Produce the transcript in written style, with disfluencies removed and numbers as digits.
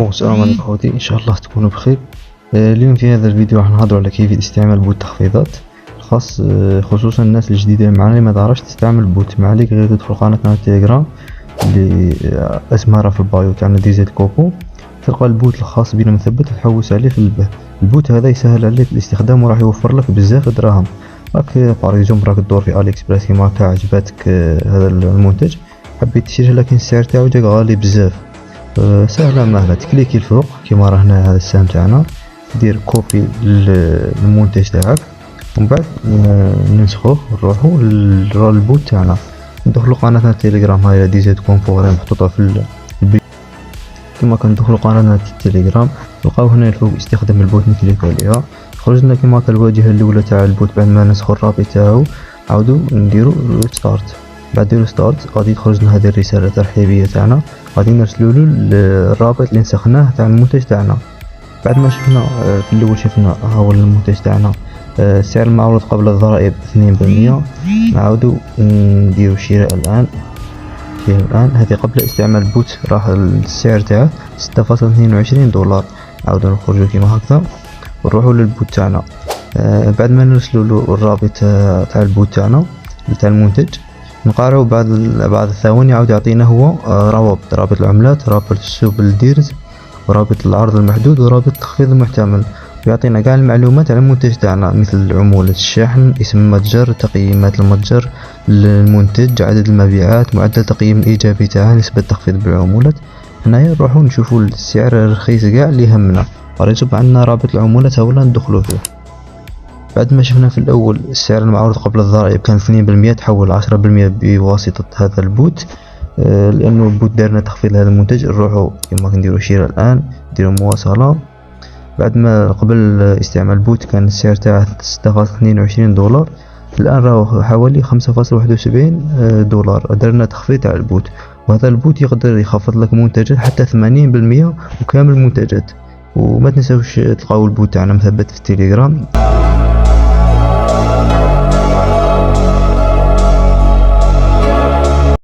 السلام عليكم خوتي، ان شاء الله تكونوا بخير. اليوم في هذا الفيديو راح نهضروا على كيفية استعمال بوت تخفيضات الخاص، خصوصا الناس الجديدة معنا اللي ما تعرفش تستعمل بوت. ما عليك غير تدخل قناتنا التليجرام اللي اسمها راه في البايو تاعنا دي زيد كوكو، تلقى البوت الخاص بنا مثبت وتحوس عليه في البوت هذا يسهل عليك الاستخدام وراح يوفر لك بزاف دراهم. راك باريزوم راك تدور في الي اكسبريس كيما هكا، عجباتك هذا المنتج حبيت تشريه لكن السعر تاعو جاك غالي بزاف. سهلة مهلة، تكليكي الفوق كيما راه هنا هذا السهم تاعنا، دير كوبي للمنتج تاعك ومن بعد ننسخوه نروحو للبوت تاعنا. ندخلو قناتنا التليجرام هاي دي زيد كونفور محطوطة في البيت. كيما كندخلو قناتنا التليجرام نلقاو هنا الفوق استخدام البوت، نكليكو عليها خرج لنا كيما هكا الواجهة الأولى تاع البوت. بعد ما نسخو الرابط تاعو عاودو نديرو ستارت. بعد ديرو ستارت غادي تخرج لنا هذه الرسالة الترحيبية تاعنا، غادي نرسلولو الرابط اللي نسخناه تاع المنتج تاعنا. بعد ما شفنا في الاول شفنا هاهو المنتج تاعنا، السعر المعروض قبل الضرائب 2%. نعاودو نديرو شراء الان. هذه قبل استعمال البوت راح السعر تاعه 6.22 دولار. نعاودو نخرجو كيما هكذا ونروحو للبوت تاعنا. بعد ما نرسلولو الرابط تاع البوت تاعنا تاع المنتج، نقارعو بعد الثواني عاود يعطينا هو رابط العملات، رابط السوق الديرز، ورابط العرض المحدود، ورابط التخفيض المحتمل، ويعطينا قاع المعلومات على المنتج تاعنا مثل عمولة الشحن، اسم المتجر، تقييمات المتجر للمنتج، عدد المبيعات، معدل تقييم الايجابي تاعها، نسبة التخفيض بالعمولات. هنايا نروحو نشوفو السعر الرخيص قاع اللي يهمنا. ريتوب عندنا رابط العمولات هاولا ندخلو فيه. بعد ما شفنا في الأول السعر المعروض قبل الضرائب كان 2%، تحول 10% بواسطة هذا البوت، لأنه البوت دارنا تخفيض لهذا المنتج. نروحو كما نديرو شراء الآن، نديرو مواصلة. بعد ما قبل استعمال البوت كان السعر تاعه 6.22 دولار، الآن راهو حوالي 5.71 دولار. دارنا تخفيض تاع البوت، وهذا البوت يقدر يخفض لك منتجات حتى 80% وكامل المنتجات. وما تنسوش تلقاو البوت تاعنا مثبت في التليجرام.